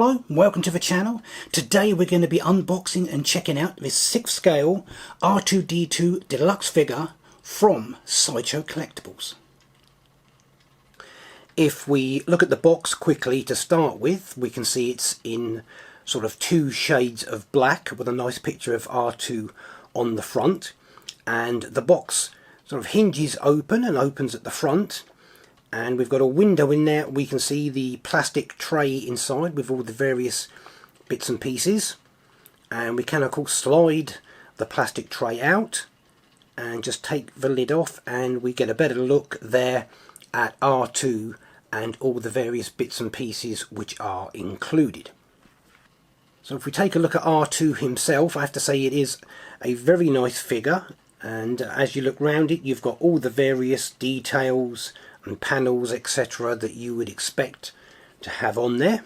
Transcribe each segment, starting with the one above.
Hello, welcome to the channel. Today we're going to be unboxing and checking out this 6th scale R2D2 Deluxe figure from Sideshow Collectables. If we look at the box quickly to start with, we can see it's in sort of 2 shades of black with a nice picture of R2 on the front, and the box sort of hinges open and opens at the front. And we've got a window in there. We can see the plastic tray inside with all the various bits and pieces. And we can of course slide the plastic tray out and just take the lid off, and we get a better look there at R2 and all the various bits and pieces which are included. So if we take a look at R2 himself, I have to say it is a very nice figure. And as you look round it, you've got all the various details and panels, etc., that you would expect to have on there.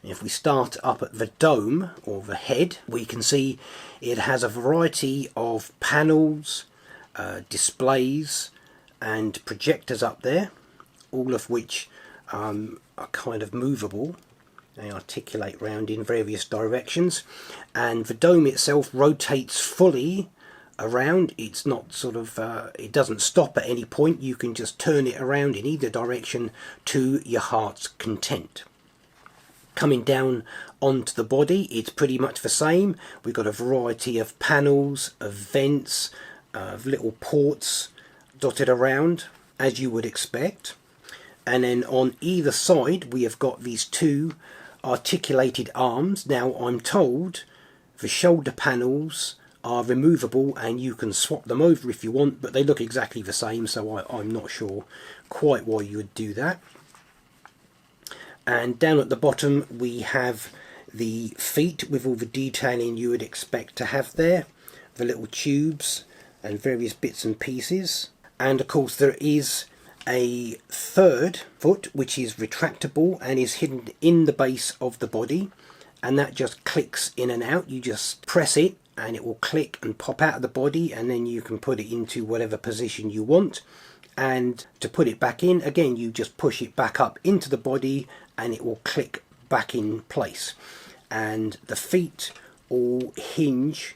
If we start up at the dome or the head, we can see it has a variety of panels, displays and projectors up there, all of which are kind of movable. They articulate round in various directions, and the dome itself rotates fully around. It's not sort of it doesn't stop at any point. You can just turn it around in either direction to your heart's content. Coming down onto the body, it's pretty much the same. We've got a variety of panels, of vents, of little ports dotted around as you would expect. And then on either side we have got these 2 articulated arms. Now I'm told the shoulder panels are removable and you can swap them over if you want, but they look exactly the same, so I'm not sure quite why you would do that. And down at the bottom we have the feet with all the detailing you would expect to have there, the little tubes and various bits and pieces. And of course there is a 3rd foot which is retractable and is hidden in the base of the body, and that just clicks in and out. You just press it and it will click and pop out of the body, and then you can put it into whatever position you want. And to put it back in again, you just push it back up into the body and it will click back in place. And the feet all hinge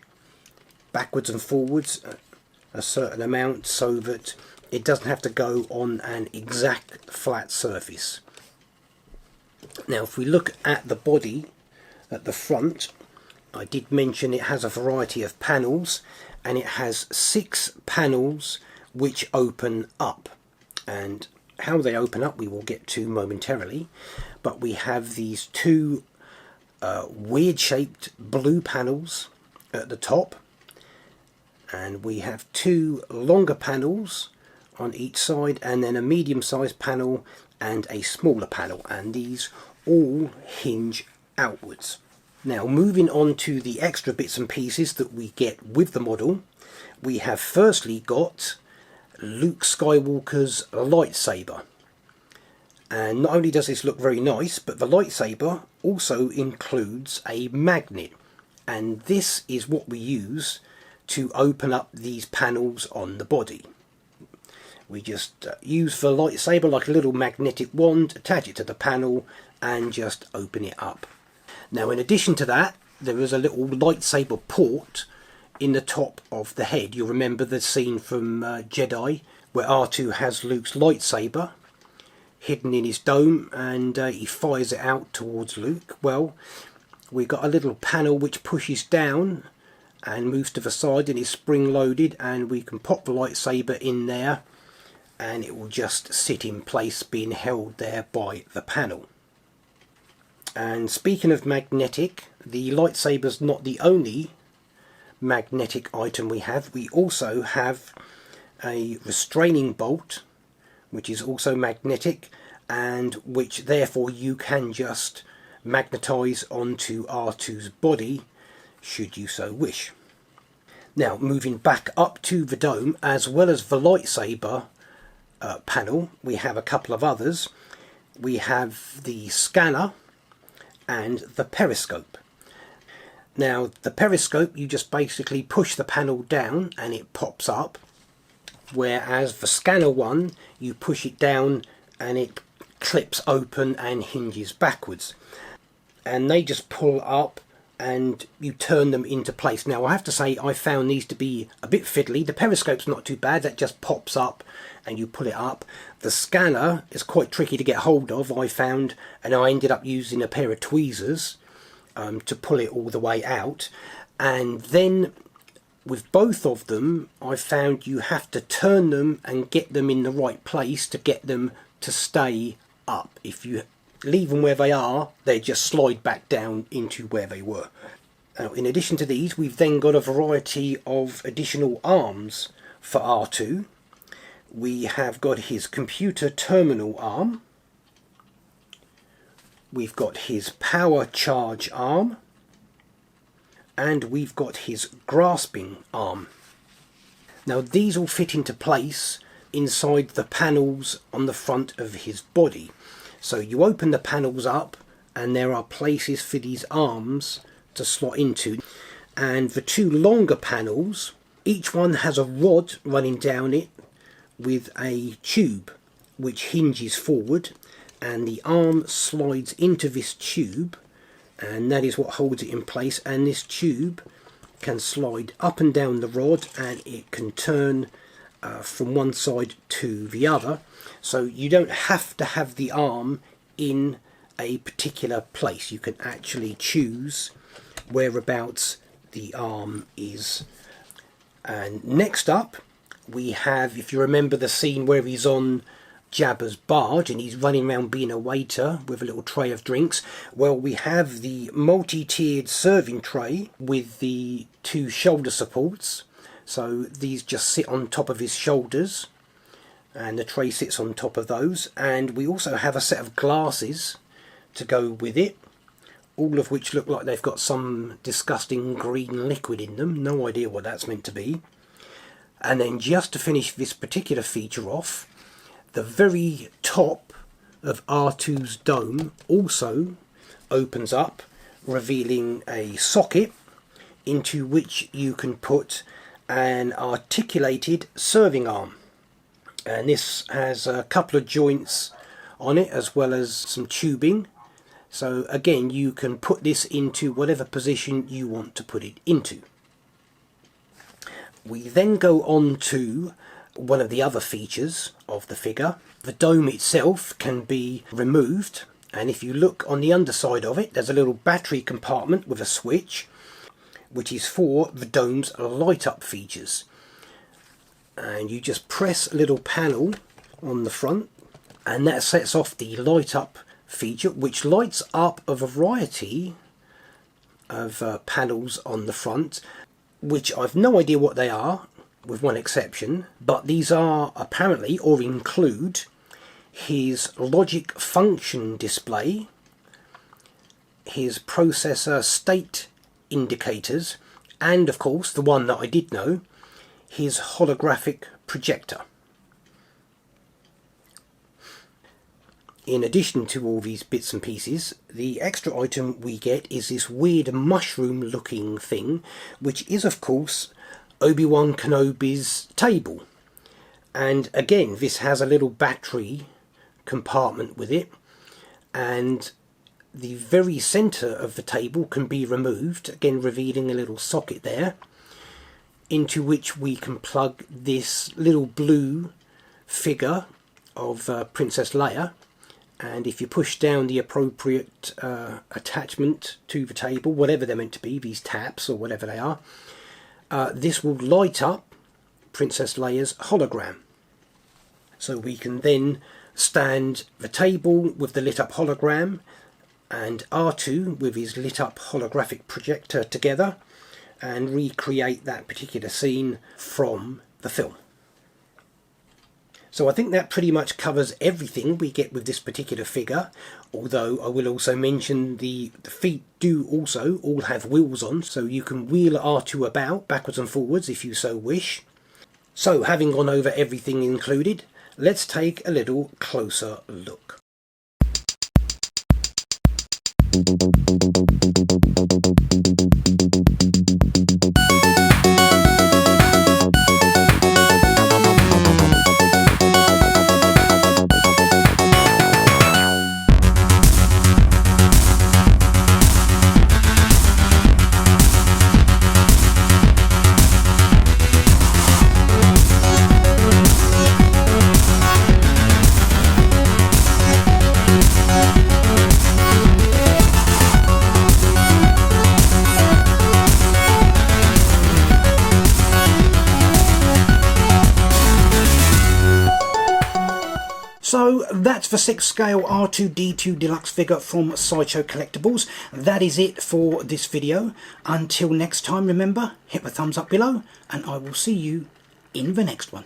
backwards and forwards a certain amount so that it doesn't have to go on an exact flat surface. Now if we look at the body at the front, I did mention it has a variety of panels, and it has 6 panels which open up, and how they open up we will get to momentarily. But we have these 2 weird shaped blue panels at the top, and we have 2 longer panels on each side, and then a medium-sized panel and a smaller panel, and these all hinge outwards. Now moving on to the extra bits and pieces that we get with the model, we have firstly got Luke Skywalker's lightsaber. And not only does this look very nice, but the lightsaber also includes a magnet, and this is what we use to open up these panels on the body. We just use the lightsaber like a little magnetic wand, attach it to the panel and just open it up. Now in addition to that, there is a little lightsaber port in the top of the head. You'll remember the scene from Jedi where R2 has Luke's lightsaber hidden in his dome, and he fires it out towards Luke. Well, we've got a little panel which pushes down and moves to the side and is spring loaded, and we can pop the lightsaber in there and it will just sit in place, being held there by the panel. And speaking of magnetic, the lightsaber's not the only magnetic item we have. We also have a restraining bolt which is also magnetic, and which therefore you can just magnetize onto R2's body should you so wish. Now moving back up to the dome, as well as the lightsaber panel, we have a couple of others. We have the scanner and the periscope. Now the periscope, you just basically push the panel down and it pops up, whereas the scanner one, you push it down and it clips open and hinges backwards, and they just pull up and you turn them into place. Now I have to say I found these to be a bit fiddly. The periscope's not too bad, that just pops up and you pull it up. The scanner is quite tricky to get hold of, I found, and I ended up using a pair of tweezers to pull it all the way out. And then with both of them I found you have to turn them and get them in the right place to get them to stay up. If you leave them where they are, they just slide back down into where they were. Now, in addition to these, we've then got a variety of additional arms for R2. We have got his computer terminal arm, we've got his power charge arm, and we've got his grasping arm. Now these all fit into place inside the panels on the front of his body. So you open the panels up and there are places for these arms to slot into. And the two longer panels, each one has a rod running down it with a tube which hinges forward, and the arm slides into this tube, and that is what holds it in place. And this tube can slide up and down the rod, and it can turn from one side to the other, so you don't have to have the arm in a particular place. You can actually choose whereabouts the arm is. And next up we have, if you remember the scene where he's on Jabba's barge and he's running around being a waiter with a little tray of drinks, well, we have the multi-tiered serving tray with the two shoulder supports. So these just sit on top of his shoulders and the tray sits on top of those. And we also have a set of glasses to go with it, all of which look like they've got some disgusting green liquid in them. No idea what that's meant to be. And then just to finish this particular feature off, the very top of R2's dome also opens up, revealing a socket into which you can put an articulated serving arm. And this has a couple of joints on it as well as some tubing. So again, you can put this into whatever position you want to put it into. We then go on to one of the other features of the figure. The dome itself can be removed, and if you look on the underside of it, there's a little battery compartment with a switch, which is for the dome's light up features. And you just press a little panel on the front and that sets off the light up feature, which lights up a variety of panels on the front, which I've no idea what they are, with one exception, but these are apparently, or include, his logic function display, his processor state indicators, and of course the one that I did know, his holographic projector. In addition to all these bits and pieces, the extra item we get is this weird mushroom looking thing, which is of course Obi-Wan Kenobi's table. And again, this has a little battery compartment with it, and the very centre of the table can be removed, again revealing a little socket there, into which we can plug this little blue figure of Princess Leia. And if you push down the appropriate attachment to the table, whatever they're meant to be, these taps or whatever they are, this will light up Princess Leia's hologram. So we can then stand the table with the lit up hologram and R2 with his lit up holographic projector together and recreate that particular scene from the film. So I think that pretty much covers everything we get with this particular figure, although I will also mention the feet do also all have wheels on, so you can wheel R2 about backwards and forwards if you so wish. So having gone over everything included, let's take a little closer look. So that's the 6 scale R2D2 Deluxe figure from Sideshow Collectables. That is it for this video. Until next time, remember, hit the thumbs up below, and I will see you in the next one.